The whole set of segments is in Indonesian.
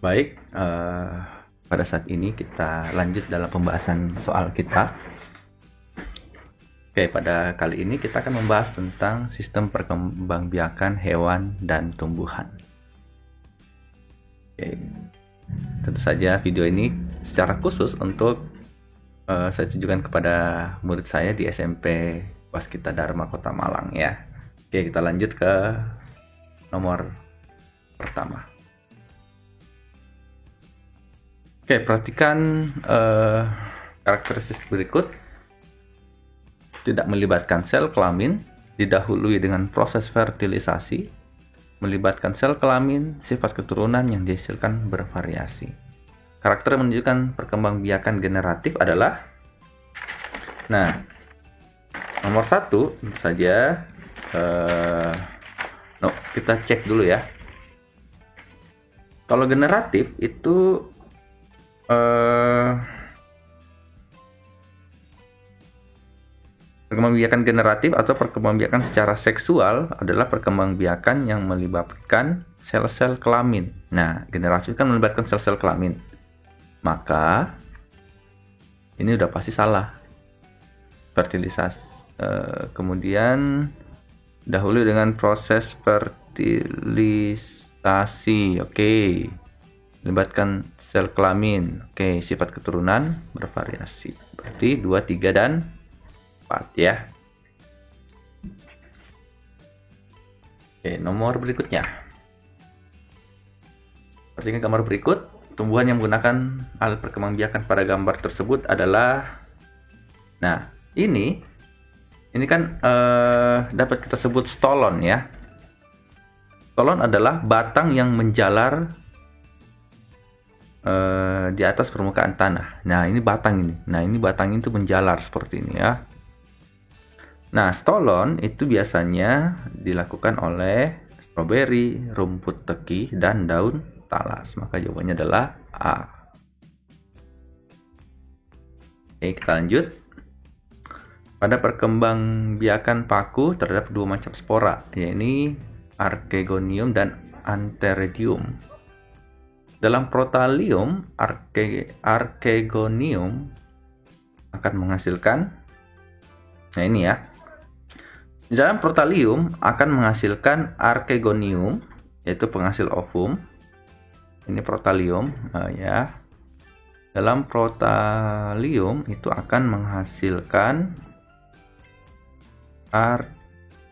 Baik, pada saat ini kita lanjut dalam pembahasan soal kita. Oke, pada kali ini kita akan membahas tentang sistem perkembangbiakan hewan dan tumbuhan. Oke, tentu saja video ini secara khusus untuk saya tujukan kepada murid saya di SMP Waskita Dharma Kota Malang ya. Oke, kita lanjut ke nomor pertama. Oke, perhatikan karakteristik berikut. Tidak melibatkan sel kelamin, didahului dengan proses fertilisasi, melibatkan sel kelamin, sifat keturunan yang dihasilkan bervariasi. Karakter menunjukkan perkembangbiakan generatif adalah, nomor 1 tentu saja, kita cek dulu ya. Kalau generatif itu perkembangbiakan generatif atau perkembangbiakan secara seksual adalah perkembangbiakan yang melibatkan sel-sel kelamin. Nah, generatif kan melibatkan sel-sel kelamin. Maka ini udah pasti salah. Fertilisasi, kemudian dahulu dengan proses fertilisasi. Oke. Melibatkan sel kelamin. Oke, sifat keturunan bervariasi. Berarti 2, 3 dan 4 ya. Oke, nomor berikutnya. Perhatikan gambar berikut. Tumbuhan yang menggunakan alat perkembangbiakan pada gambar tersebut adalah, ini kan dapat kita sebut stolon ya. Stolon adalah batang yang menjalar di atas permukaan tanah. Nah, ini batang ini. Nah, ini batang itu menjalar seperti ini ya. Nah, stolon itu biasanya dilakukan oleh stroberi, rumput teki, dan daun talas. Maka jawabannya adalah A. Oke, kita lanjut. Pada perkembangbiakan paku terdapat 2 macam spora, yaitu Archegonium dan Antheridium. Dalam Protalium, Archegonium akan menghasilkan, ini ya. Di dalam Protalium akan menghasilkan Archegonium, yaitu penghasil ovum. Ini Protalium, ya. Dalam Protalium itu akan menghasilkan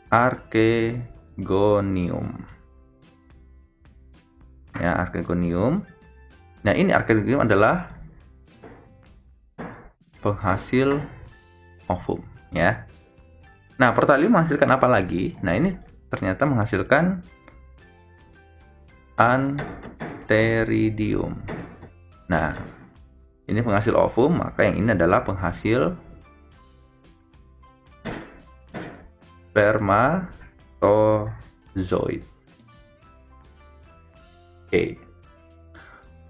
Archegonium. Ya, Archegonium. Nah, ini Archegonium adalah penghasil ovum, ya. Nah, Protalium menghasilkan apa lagi? Nah, ini ternyata menghasilkan Antheridium. Nah, ini penghasil ovum, maka yang ini adalah penghasil spermatozoid. Oke.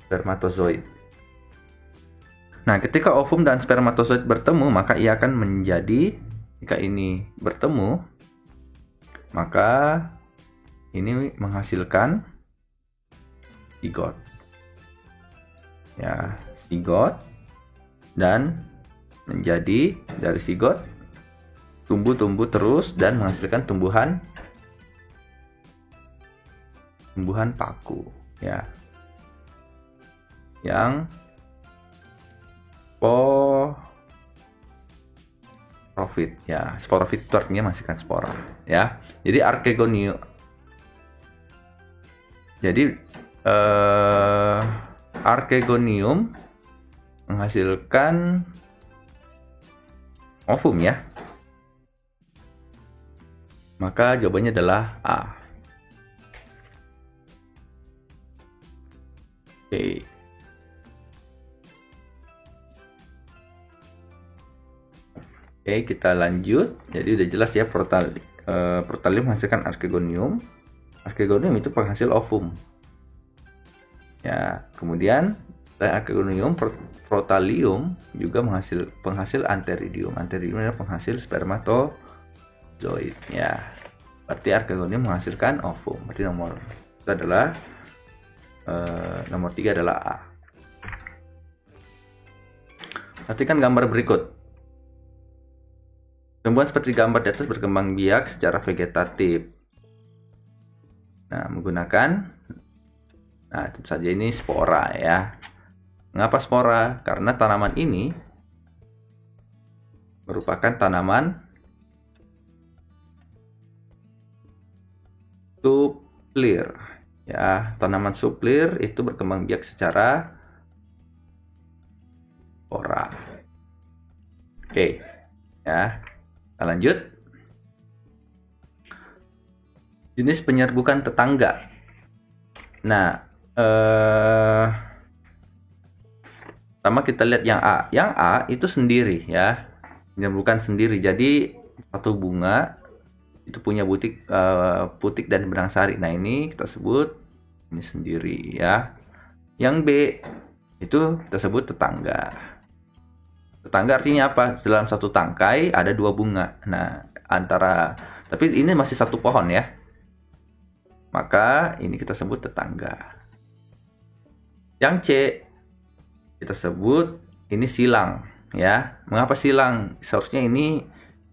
Spermatozoid. Nah, ketika ovum dan spermatozoid bertemu, maka ia akan menjadi, jika ini bertemu, maka ini menghasilkan zigot. Ya, zigot, dan menjadi dari zigot tumbuh terus dan menghasilkan tumbuhan paku ya, yang sporofit ya. Sporofit itu artinya menghasilkan spora ya. Jadi Archegonium, Archegonium menghasilkan ovum ya. Maka jawabannya adalah A. Oke. Oke, kita lanjut. Jadi udah jelas ya, Protalium menghasilkan Archegonium. Archegonium itu penghasil ovum. Ya, kemudian Archegonium, Protalium juga penghasil Antheridium. Antheridium adalah penghasil spermatozoid. Ya, berarti Archegonium menghasilkan ovum. Berarti nomor itu adalah nomor 3 adalah A. Perhatikan gambar berikut. Tumbuhan seperti gambar di atas berkembang biak secara vegetatif. Nah, tentu saja ini spora ya. Mengapa spora? Karena tanaman ini merupakan tanaman suplir ya. Tanaman suplir itu berkembang biak secara spora. Oke ya, kita lanjut. Jenis penyerbukan tetangga. Nah, pertama kita lihat yang A. Yang A itu sendiri ya, penyerbukan sendiri. Jadi satu bunga itu punya putik dan benang sari. Nah, ini kita sebut ini sendiri ya. Yang B itu kita sebut tetangga. Tetangga artinya apa? Dalam satu tangkai ada dua bunga. Nah, tapi ini masih satu pohon ya. Maka ini kita sebut tetangga. Yang C kita sebut ini silang ya. Mengapa silang? Seharusnya ini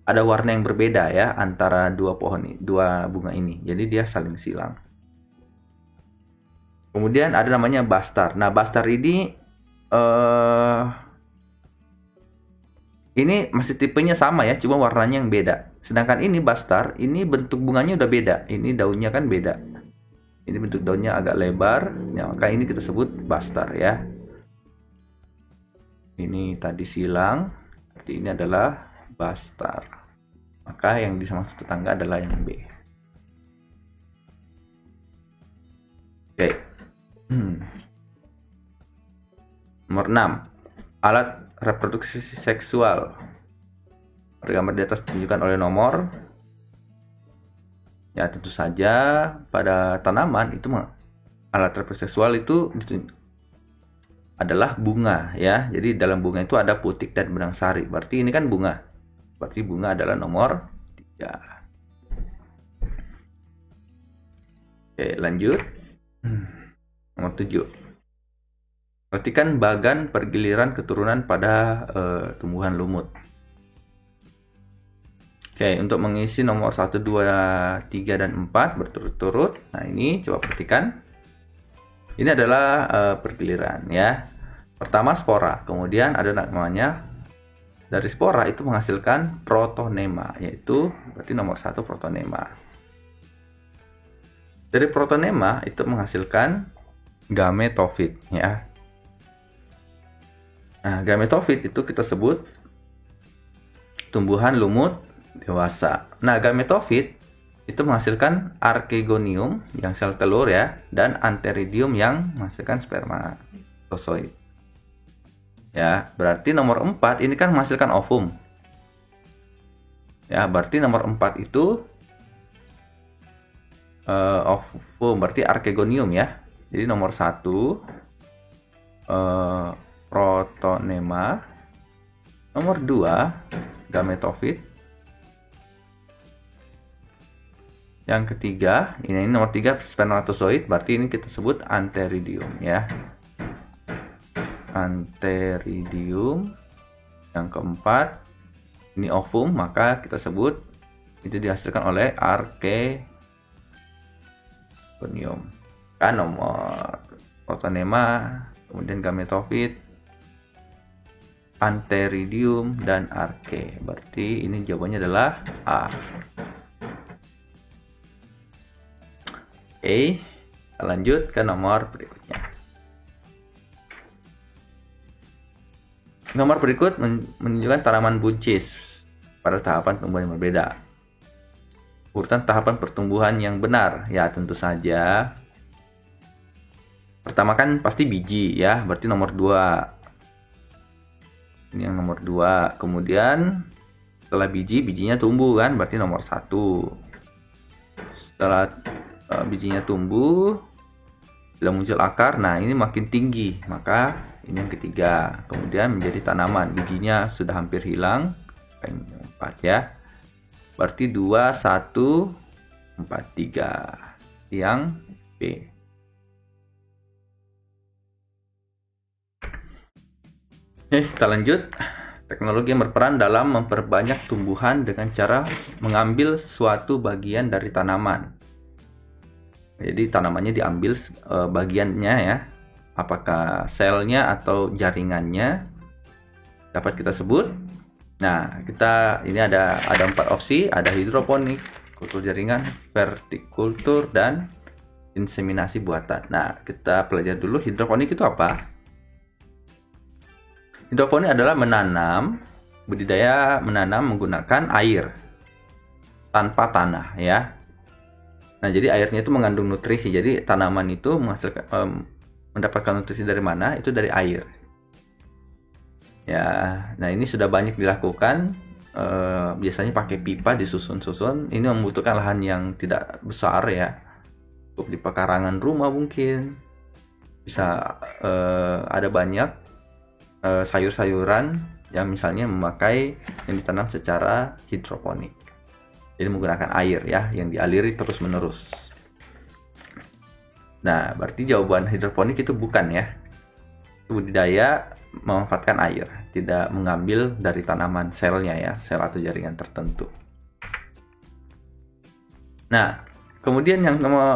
ada warna yang berbeda ya antara dua bunga ini. Jadi dia saling silang. Kemudian ada namanya bastar. Nah, bastar ini masih tipenya sama ya, cuma warnanya yang beda. Sedangkan ini bastar, ini bentuk bunganya udah beda. Ini daunnya kan beda. Ini bentuk daunnya agak lebar, ya, maka ini kita sebut bastar ya. Ini tadi silang, jadi ini adalah bastar. Maka yang dimaksud tetangga adalah yang B. Oke. Nomor 6. Alat reproduksi seksual. Pada gambar di atas ditunjukkan oleh nomor. Ya, tentu saja pada tanaman itu alat reproduksi seksual itu adalah bunga ya. Jadi dalam bunga itu ada putik dan benang sari. Berarti ini kan bunga. Berarti bunga adalah nomor 3. Oke, lanjut. Nomor 7. Perhatikan bagan pergiliran keturunan pada tumbuhan lumut. Oke, untuk mengisi nomor 1, 2, 3, dan 4 berturut-turut. Nah, ini coba perhatikan. Ini adalah pergiliran ya. Pertama spora, kemudian ada namanya dari spora itu menghasilkan protonema, yaitu berarti nomor 1 protonema. Dari protonema itu menghasilkan gametofit ya. Nah, gametofit itu kita sebut tumbuhan lumut dewasa. Nah, gametofit itu menghasilkan archegonium yang sel telur ya, dan antheridium yang menghasilkan spermatozoid. Ya, berarti nomor 4 ini kan menghasilkan ovum. Ya, berarti nomor 4 itu ovum, berarti archegonium ya. Jadi nomor 1 protonema, nomor 2 gametofit, yang ketiga ini nomor 3 spermatozoid, berarti ini kita sebut antheridium ya. Antheridium. Yang keempat ini ovum, maka kita sebut itu dihasilkan oleh archegonium. Kan nomor protonema, kemudian gametofit, antheridium, dan arche. Berarti ini jawabannya adalah A. Oke, kita lanjut ke nomor berikutnya. Nomor berikut menunjukkan tanaman buncis pada tahapan tumbuhan yang berbeda. Urutan tahapan pertumbuhan yang benar, ya tentu saja. Pertama kan pasti biji ya, berarti nomor 2. Ini yang nomor 2. Kemudian setelah bijinya tumbuh kan, berarti nomor 1. Setelah bijinya tumbuh, sudah muncul akar, nah ini makin tinggi, maka ini yang ketiga. Kemudian menjadi tanaman, bijinya sudah hampir hilang, yang 4 ya. Berarti 2, 1, 4, 3. Yang B. Kita lanjut. Teknologi yang berperan dalam memperbanyak tumbuhan dengan cara mengambil suatu bagian dari tanaman. Jadi tanamannya diambil bagiannya ya. Apakah selnya atau jaringannya dapat kita sebut. Nah, ini ada 4 opsi, ada hidroponik, kultur jaringan, vertikultur, dan inseminasi buatan. Nah, kita pelajari dulu hidroponik itu apa. Hidroponik adalah budidaya menanam menggunakan air tanpa tanah ya. Nah, jadi airnya itu mengandung nutrisi. Jadi tanaman itu mendapatkan nutrisi dari mana? Itu dari air. Ya, nah ini sudah banyak dilakukan. Biasanya pakai pipa disusun-susun. Ini membutuhkan lahan yang tidak besar ya. Di pekarangan rumah mungkin bisa ada banyak sayur-sayuran yang misalnya yang ditanam secara hidroponik. Jadi menggunakan air ya yang dialiri terus-menerus. Nah, berarti jawaban hidroponik itu bukan ya. Budidaya memanfaatkan air, tidak mengambil dari tanaman selnya ya, sel atau jaringan tertentu. Nah, kemudian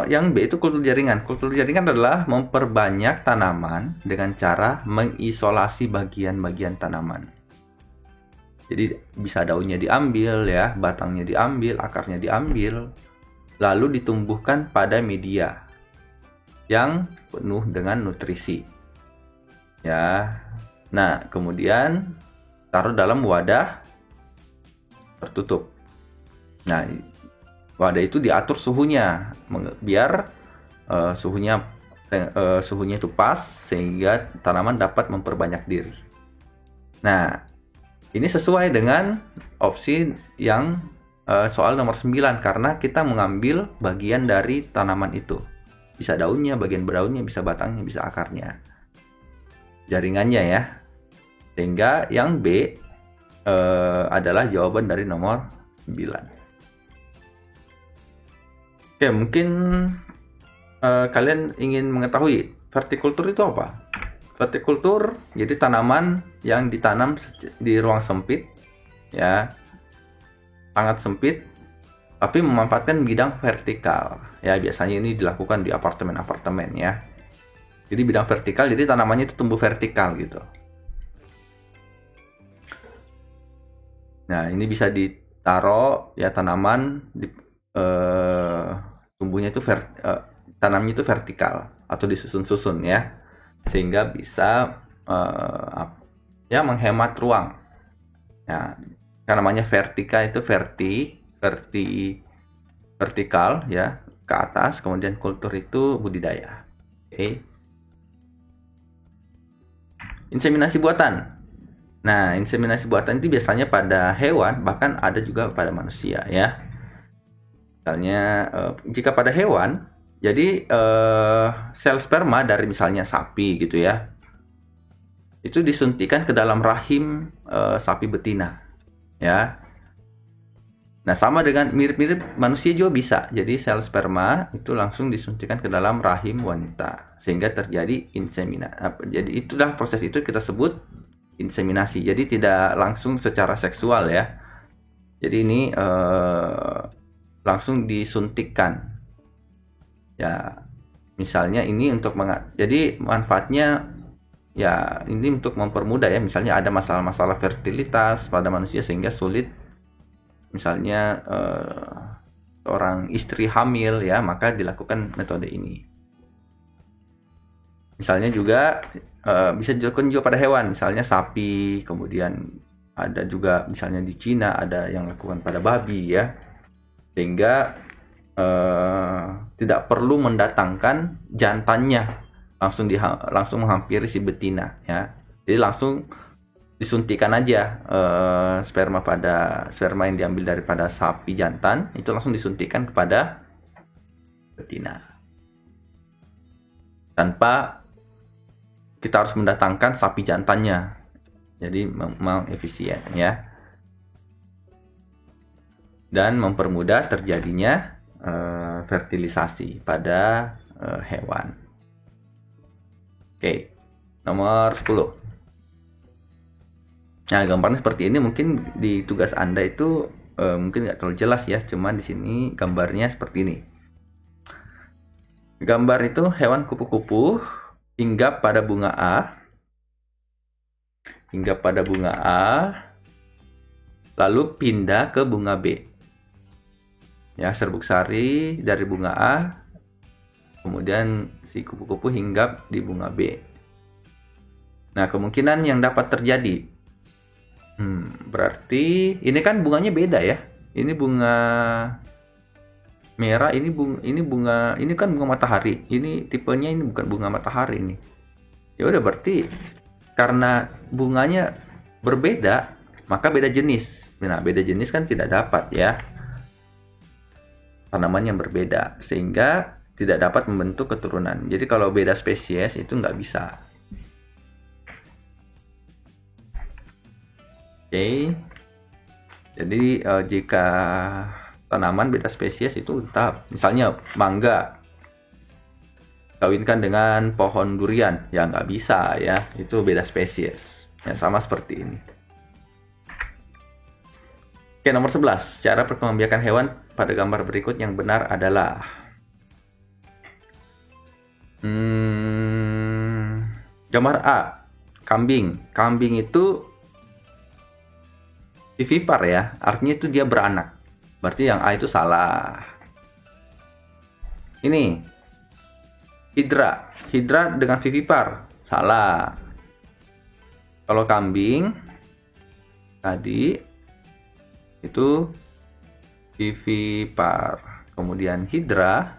yang B itu kultur jaringan. Kultur jaringan adalah memperbanyak tanaman dengan cara mengisolasi bagian-bagian tanaman. Jadi bisa daunnya diambil ya, batangnya diambil, akarnya diambil, lalu ditumbuhkan pada media yang penuh dengan nutrisi. Ya. Nah, kemudian taruh dalam wadah tertutup. Nah, wadah itu diatur suhunya biar suhunya itu pas sehingga tanaman dapat memperbanyak diri. Nah, ini sesuai dengan opsi yang soal nomor 9 karena kita mengambil bagian dari tanaman itu. Bisa daunnya, bagian daunnya, bisa batangnya, bisa akarnya. Jaringannya ya. Sehingga yang B adalah jawaban dari nomor 9. Oke, mungkin kalian ingin mengetahui vertikultur itu apa? Vertikultur jadi tanaman yang ditanam di ruang sempit ya, sangat sempit, tapi memanfaatkan bidang vertikal ya. Biasanya ini dilakukan di apartemen-apartemen ya. Jadi bidang vertikal, jadi tanamannya itu tumbuh vertikal gitu. Nah, ini bisa ditaruh ya tanaman tumbuhnya itu tanamnya itu vertikal atau disusun-susun ya, sehingga bisa ya menghemat ruang. Ya, kan namanya vertika itu vertikal ya ke atas, kemudian kultur itu budidaya. Oke. Inseminasi buatan. Nah, inseminasi buatan itu biasanya pada hewan, bahkan ada juga pada manusia ya. Misalnya jika pada hewan, jadi sel sperma dari misalnya sapi gitu ya, itu disuntikan ke dalam rahim sapi betina ya. Nah, sama dengan mirip-mirip manusia juga bisa. Jadi sel sperma itu langsung disuntikan ke dalam rahim wanita sehingga terjadi inseminasi. Jadi itulah proses itu kita sebut inseminasi. Jadi tidak langsung secara seksual ya. Jadi ini langsung disuntikkan. Ya, misalnya ini untuk jadi manfaatnya ya ini untuk mempermudah ya. Misalnya ada masalah-masalah fertilitas pada manusia sehingga sulit, misalnya seorang istri hamil ya, maka dilakukan metode ini. Misalnya juga bisa dilakukan juga pada hewan, misalnya sapi, kemudian ada juga misalnya di Cina ada yang lakukan pada babi ya, sehingga tidak perlu mendatangkan jantannya, langsung menghampiri si betina ya. Jadi langsung disuntikan aja sperma yang diambil daripada sapi jantan itu langsung disuntikan kepada betina tanpa kita harus mendatangkan sapi jantannya. Jadi memang efisien ya dan mempermudah terjadinya fertilisasi pada hewan. Oke, nomor 10. Nah, gambarnya seperti ini. Mungkin di tugas Anda itu mungkin nggak terlalu jelas ya, cuman di sini gambarnya seperti ini. Gambar itu hewan kupu-kupu hinggap pada bunga A, lalu pindah ke bunga B. Ya, serbuk sari dari bunga A, kemudian si kupu-kupu hinggap di bunga B. Nah, kemungkinan yang dapat terjadi, berarti ini kan bunganya beda ya. Ini bunga merah, ini kan bunga matahari. Ini tipenya ini bukan bunga matahari ini. Ya udah, berarti karena bunganya berbeda, maka beda jenis. Nah, beda jenis kan tidak dapat ya. Tanaman yang berbeda, sehingga tidak dapat membentuk keturunan. Jadi kalau beda spesies itu nggak bisa. Oke. Jadi jika tanaman beda spesies itu tetap, misalnya mangga kawinkan dengan pohon durian, ya nggak bisa ya, itu beda spesies. Ya, sama seperti ini. Oke, nomor 11. Cara perkembangbiakan hewan pada gambar berikut yang benar adalah gambar A, kambing. Kambing itu vivipar ya, artinya itu dia beranak. Berarti yang A itu salah. Ini hidra dengan vivipar, salah. Kalau kambing tadi itu vivipar, kemudian hidra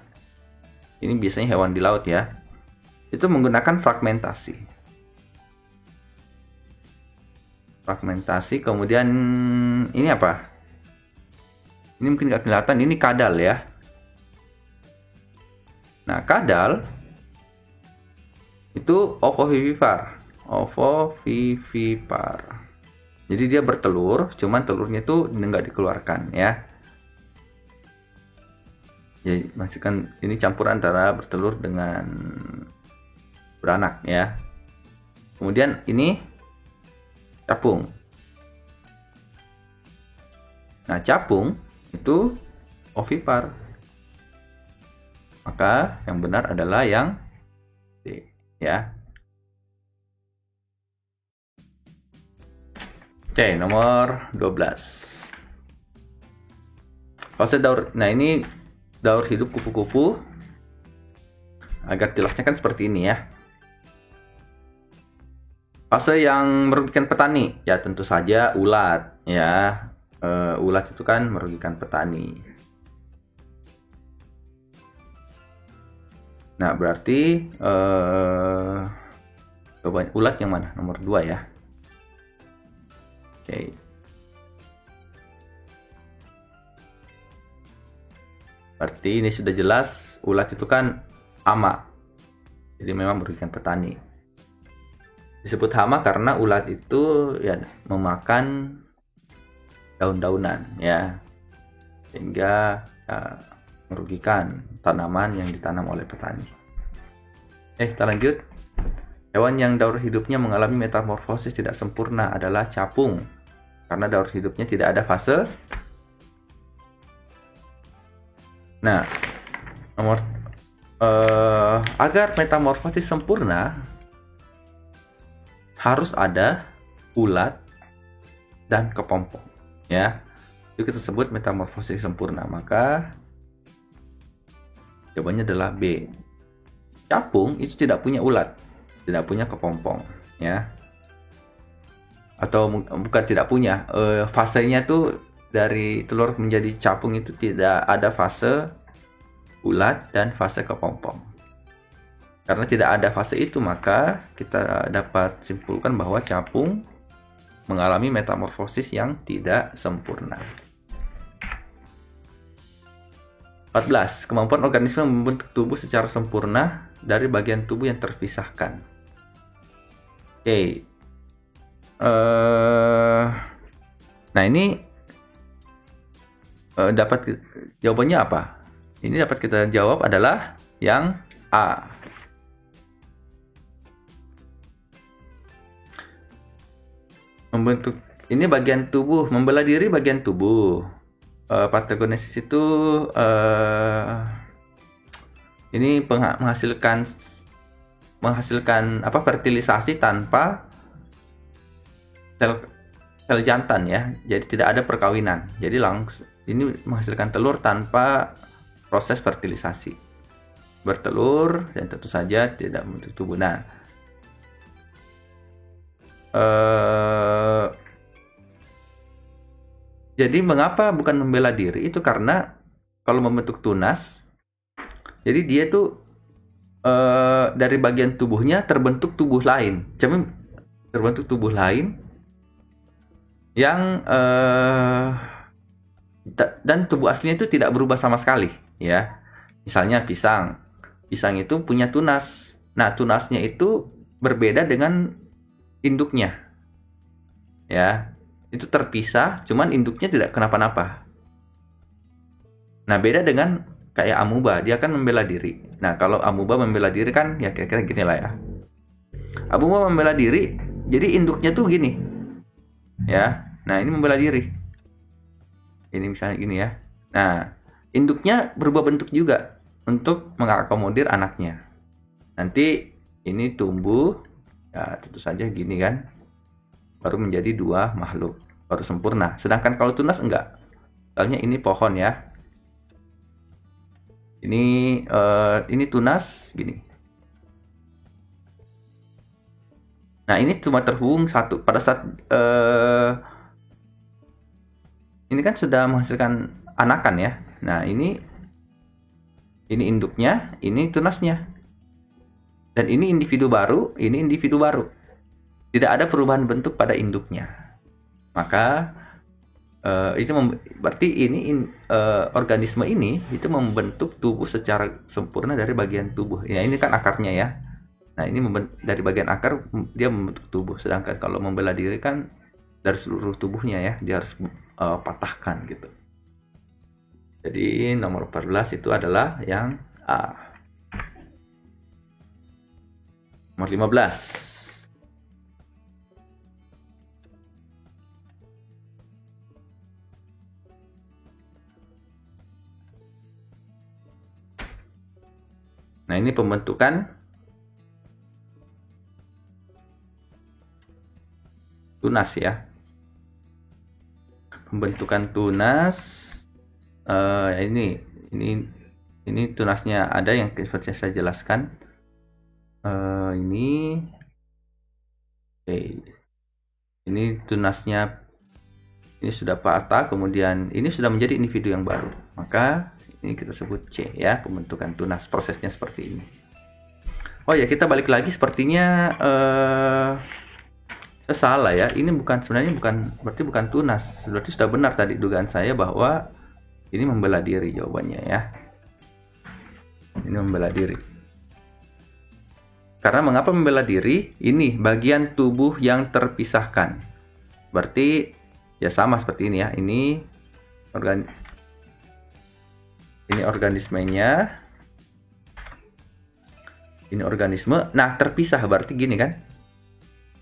ini biasanya hewan di laut ya, itu menggunakan fragmentasi, kemudian ini apa, ini mungkin nggak kelihatan, ini kadal ya. Nah, kadal itu ovovivipar. Jadi dia bertelur, cuman telurnya itu nggak dikeluarkan ya. Jadi masih kan ini campur antara bertelur dengan beranak ya. Kemudian ini capung. Nah, capung itu ovipar. Maka yang benar adalah yang D ya. Oke, nomor 12. Fase daur. Nah, ini daur hidup kupu-kupu. Agar jelasnya kan seperti ini ya. Fase yang merugikan petani, ya tentu saja ulat ya. Ulat itu kan merugikan petani. Nah, berarti ulat yang mana? Nomor 2 ya. Oke. Berarti ini sudah jelas, ulat itu kan hama. Jadi memang merugikan petani. Disebut hama karena ulat itu ya memakan daun-daunan ya. Sehingga merugikan tanaman yang ditanam oleh petani. Kita lanjut. Hewan yang daur hidupnya mengalami metamorfosis tidak sempurna adalah capung. Karena daur hidupnya tidak ada fase. Nah, agar metamorfosis sempurna harus ada ulat dan kepompong ya. Itu kita sebut metamorfosis sempurna. Maka jawabannya adalah B. Capung itu tidak punya ulat, tidak punya kepompong ya. Atau bukan tidak punya, fasenya tuh dari telur menjadi capung itu tidak ada fase ulat dan fase kepompong. Karena tidak ada fase itu, maka kita dapat simpulkan bahwa capung mengalami metamorfosis yang tidak sempurna. 14. Kemampuan organisme membentuk tubuh secara sempurna dari bagian tubuh yang terpisahkan. Oke. Nah, ini dapat jawabannya apa? Ini dapat kita jawab adalah yang A. Membentuk ini bagian tubuh, membela diri bagian tubuh. Partegonesis itu ini menghasilkan apa, fertilisasi tanpa sel sel jantan ya. Jadi tidak ada perkawinan. Jadi langsung ini menghasilkan telur tanpa proses fertilisasi. Bertelur dan tentu saja tidak membentuk tubuh. Nah, jadi mengapa bukan membela diri? Itu karena kalau membentuk tunas, jadi dia tuh dari bagian tubuhnya terbentuk tubuh lain. Terbentuk tubuh lain yang dan tubuh aslinya itu tidak berubah sama sekali ya. Misalnya pisang itu punya tunas. Nah, tunasnya itu berbeda dengan induknya ya. Itu terpisah, cuman induknya tidak kenapa-napa. Nah, beda dengan kayak amuba, dia kan membela diri. Nah, kalau amuba membela diri kan ya kira-kira gini lah ya. Amuba membela diri, jadi induknya tuh gini ya. Nah, ini membela diri. Ini misalnya gini ya. Nah, induknya berubah bentuk juga untuk mengakomodir anaknya. Nanti ini tumbuh, ya tentu saja gini kan, baru menjadi dua makhluk, baru sempurna. Sedangkan kalau tunas enggak. Misalnya ini pohon ya. Ini tunas gini. Nah, ini cuma terhubung satu pada saat ini kan sudah menghasilkan anakan ya. Nah, ini induknya, ini tunasnya. Dan ini individu baru, ini individu baru. Tidak ada perubahan bentuk pada induknya. Maka itu berarti ini organisme ini itu membentuk tubuh secara sempurna dari bagian tubuh. Ya, ini kan akarnya ya. Nah, ini dari bagian akar dia membentuk tubuh. Sedangkan kalau membela diri kan dari seluruh tubuhnya ya, dia harus patahkan gitu. Jadi nomor 14 itu adalah yang A. Nomor 15. Nah, ini pembentukan tunas ya. Pembentukan tunas ini tunasnya ada yang seperti saya jelaskan. Ini tunasnya ini sudah patah, kemudian ini sudah menjadi individu yang baru. Maka ini kita sebut C ya, pembentukan tunas. Prosesnya seperti ini. Oh ya, kita balik lagi, sepertinya saya salah ya. Ini berarti bukan tunas. Berarti sudah benar tadi dugaan saya bahwa ini membela diri jawabannya ya. Ini membela diri. Karena mengapa membela diri? Ini bagian tubuh yang terpisahkan. Berarti ya sama seperti ini ya. Ini organismenya. Ini organisme. Nah, terpisah berarti gini kan?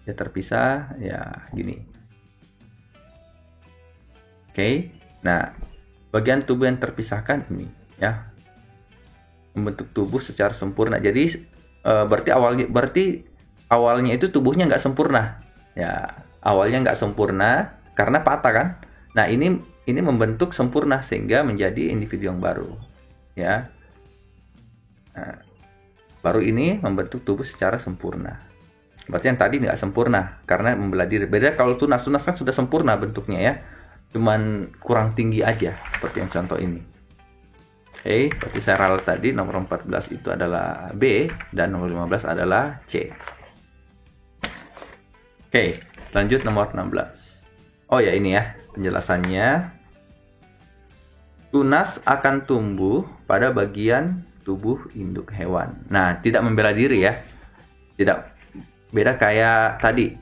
Ya terpisah ya gini. Oke. Nah, bagian tubuh yang terpisahkan ini ya. Membentuk tubuh secara sempurna. Jadi berarti awalnya itu tubuhnya nggak sempurna ya, awalnya nggak sempurna karena patah kan. Nah, ini membentuk sempurna sehingga menjadi individu yang baru ya. Nah, baru ini membentuk tubuh secara sempurna. Berarti yang tadi nggak sempurna karena membela diri. Beda kalau tunas kan sudah sempurna bentuknya ya, cuman kurang tinggi aja seperti yang contoh ini. Oke, berarti saya ralat tadi nomor 14 itu adalah B dan nomor 15 adalah C. Oke, lanjut nomor 16. Oh ya, ini ya penjelasannya. Tunas akan tumbuh pada bagian tubuh induk hewan. Nah, tidak membela diri ya. Tidak, beda kayak tadi.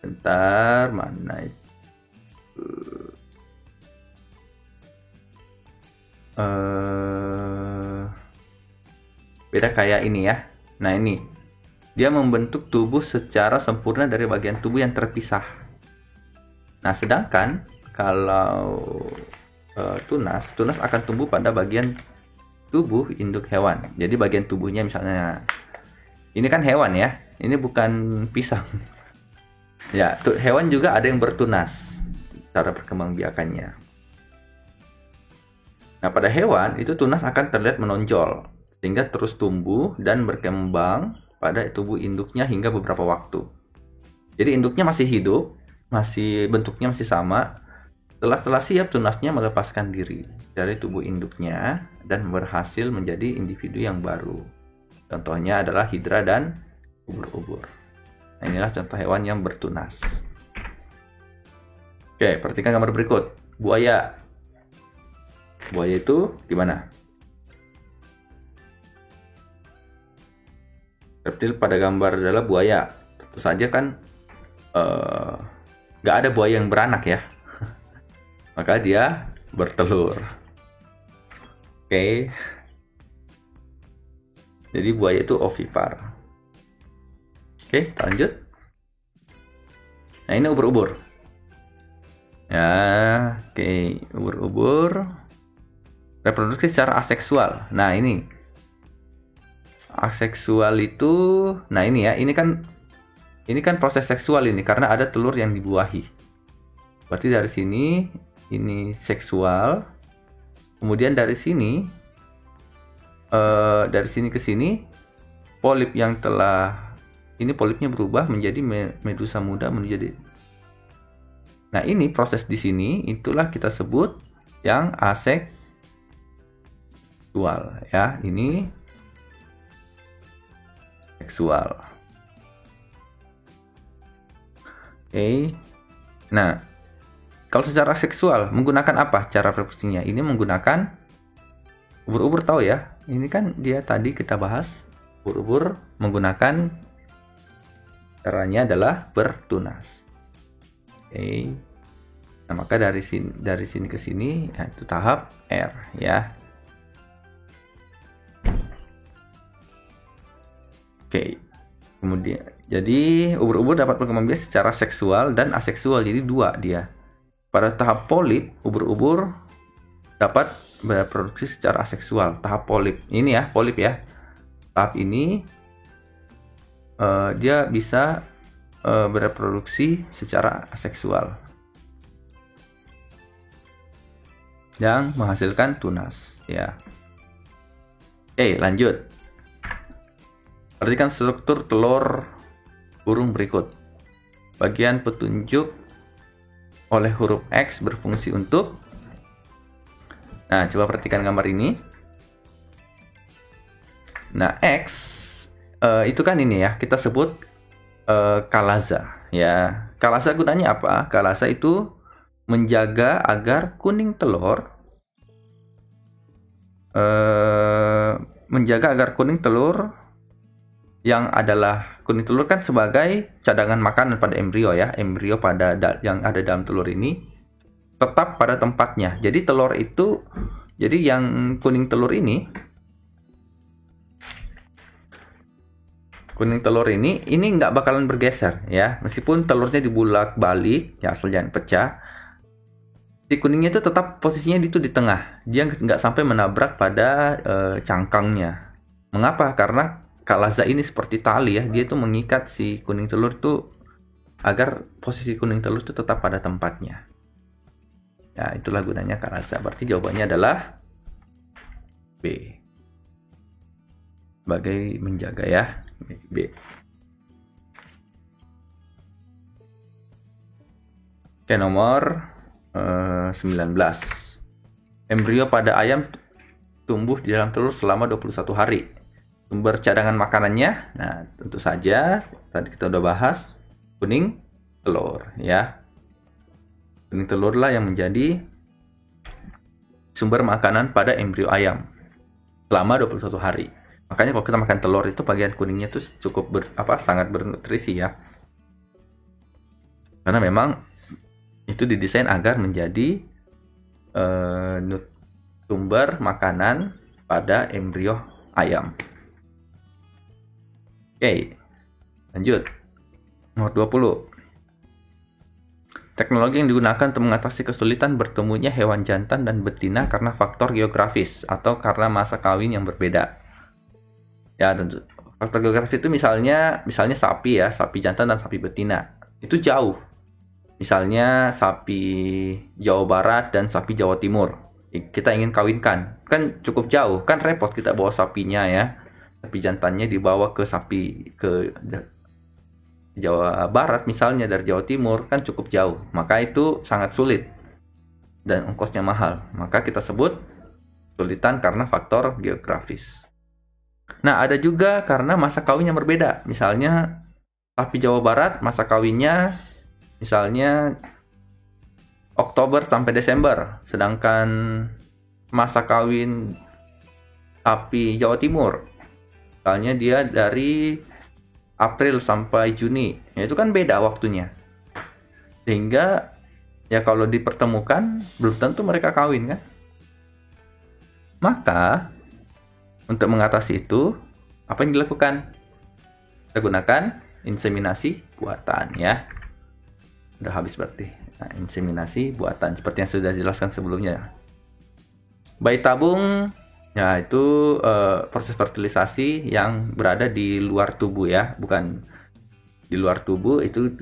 Bentar, mana itu? Beda kayak ini ya. Nah, ini dia membentuk tubuh secara sempurna dari bagian tubuh yang terpisah. Nah, sedangkan kalau tunas akan tumbuh pada bagian tubuh induk hewan. Jadi bagian tubuhnya misalnya, ini kan hewan ya, ini bukan pisang. Ya, hewan juga ada yang bertunas cara perkembangbiakannya. Nah, pada hewan itu tunas akan terlihat menonjol sehingga terus tumbuh dan berkembang pada tubuh induknya hingga beberapa waktu. Jadi induknya masih hidup, bentuknya masih sama. Setelah siap, tunasnya melepaskan diri dari tubuh induknya dan berhasil menjadi individu yang baru. Contohnya adalah hidra dan ubur-ubur. Nah, inilah contoh hewan yang bertunas. Oke, perhatikan gambar berikut. Buaya. Buaya itu gimana? Reptil pada gambar adalah buaya. Tentu saja kan nggak ada buaya yang beranak ya. Maka dia bertelur. Oke. Jadi buaya itu ovipar. Oke, kita lanjut. Nah, ini ubur-ubur. Ya, oke. Ubur-ubur reproduksi secara aseksual. Nah, ini aseksual itu, nah ini ya, ini kan proses seksual ini karena ada telur yang dibuahi. Berarti dari sini ini seksual, kemudian dari sini ke sini polip yang polipnya berubah menjadi medusa muda menjadi. Nah, ini proses di sini itulah kita sebut yang aseksual ya. Ini seksual. Oke. Nah, kalau secara seksual menggunakan apa cara reproduksinya? Ini menggunakan ubur-ubur, tahu ya? Ini kan dia tadi kita bahas ubur-ubur menggunakan caranya adalah bertunas. Oke. Nah, maka dari sini ke sini ya, itu tahap R ya. Oke. Kemudian jadi ubur-ubur dapat berkembang biak secara seksual dan aseksual. Jadi dua dia. Pada tahap polip, ubur-ubur dapat berproduksi secara aseksual. Tahap polip. Ini ya, polip ya. Tahap ini dia bisa bereproduksi secara aseksual yang menghasilkan tunas ya. Oke, lanjut. Perhatikan struktur telur burung berikut. Bagian petunjuk oleh huruf X berfungsi untuk. Nah, coba perhatikan gambar ini. Nah, X itu kan ini ya, kita sebut kalaza ya. Kalaza gunanya apa? Kalaza itu menjaga agar kuning telur yang adalah kuning telur kan sebagai cadangan makanan pada embrio ya. Embrio yang ada dalam telur ini tetap pada tempatnya. Jadi yang kuning telur ini nggak bakalan bergeser ya. Meskipun telurnya dibulak-balik ya, asal jangan pecah. Si kuningnya itu tetap posisinya itu di tengah. Dia nggak sampai menabrak pada cangkangnya. Mengapa? Karena kalaza ini seperti tali ya. Dia itu mengikat si kuning telur itu agar posisi kuning telur itu tetap pada tempatnya. Ya, itulah gunanya kalaza. Berarti jawabannya adalah B. Sebagai menjaga ya. B. Oke, nomor 19. Embrio pada ayam tumbuh di dalam telur selama 21 hari. Sumber cadangan makanannya, nah tentu saja tadi kita udah bahas kuning telur ya. Kuning telur lah yang menjadi sumber makanan pada embrio ayam selama 21 hari. Makanya kalau kita makan telur itu bagian kuningnya tuh cukup sangat bernutrisi ya. Karena memang itu didesain agar menjadi sumber makanan pada embrio ayam. Oke. Lanjut. Nomor 20. Teknologi yang digunakan untuk mengatasi kesulitan bertemunya hewan jantan dan betina karena faktor geografis atau karena masa kawin yang berbeda. Ya, tentu. Faktor geografis itu misalnya sapi ya, sapi jantan dan sapi betina. Itu jauh. Misalnya sapi Jawa Barat dan sapi Jawa Timur. Kita ingin kawinkan. Kan cukup jauh, kan repot kita bawa sapinya ya. Sapi jantannya dibawa ke Jawa Barat misalnya dari Jawa Timur kan cukup jauh, maka itu sangat sulit dan ongkosnya mahal, maka kita sebut kesulitan karena faktor geografis. Nah, ada juga karena masa kawin yang berbeda, misalnya sapi Jawa Barat masa kawinnya misalnya Oktober sampai Desember, sedangkan masa kawin sapi Jawa Timur misalnya dia dari April sampai Juni, ya itu kan beda waktunya. Sehingga ya kalau dipertemukan belum tentu mereka kawin kan. Maka untuk mengatasi itu apa yang dilakukan? Kita gunakan inseminasi buatan ya. Udah habis berarti. Nah, inseminasi buatan seperti yang sudah dijelaskan sebelumnya. Bayi tabung ya itu proses fertilisasi yang berada di luar tubuh ya, bukan di luar tubuh, itu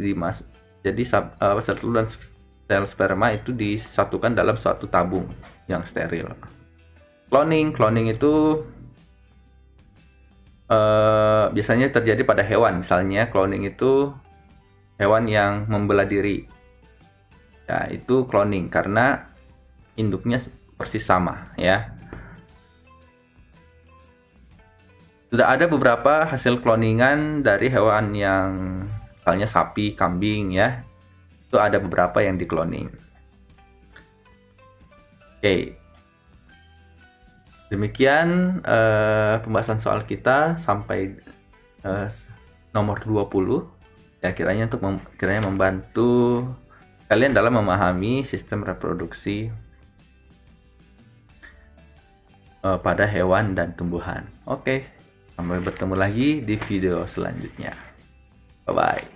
jadi sel telur dan sel sperma itu disatukan dalam suatu tabung yang steril. Cloning itu biasanya terjadi pada hewan, misalnya cloning itu hewan yang membelah diri. Ya, itu cloning karena induknya persis sama ya. Sudah ada beberapa hasil cloningan dari hewan yang misalnya sapi, kambing ya. Itu ada beberapa yang dikloning. Oke. Demikian pembahasan soal kita sampai nomor 20. Ya, kiranya membantu kalian dalam memahami sistem reproduksi pada hewan dan tumbuhan. Oke. Sampai bertemu lagi di video selanjutnya. Bye-bye.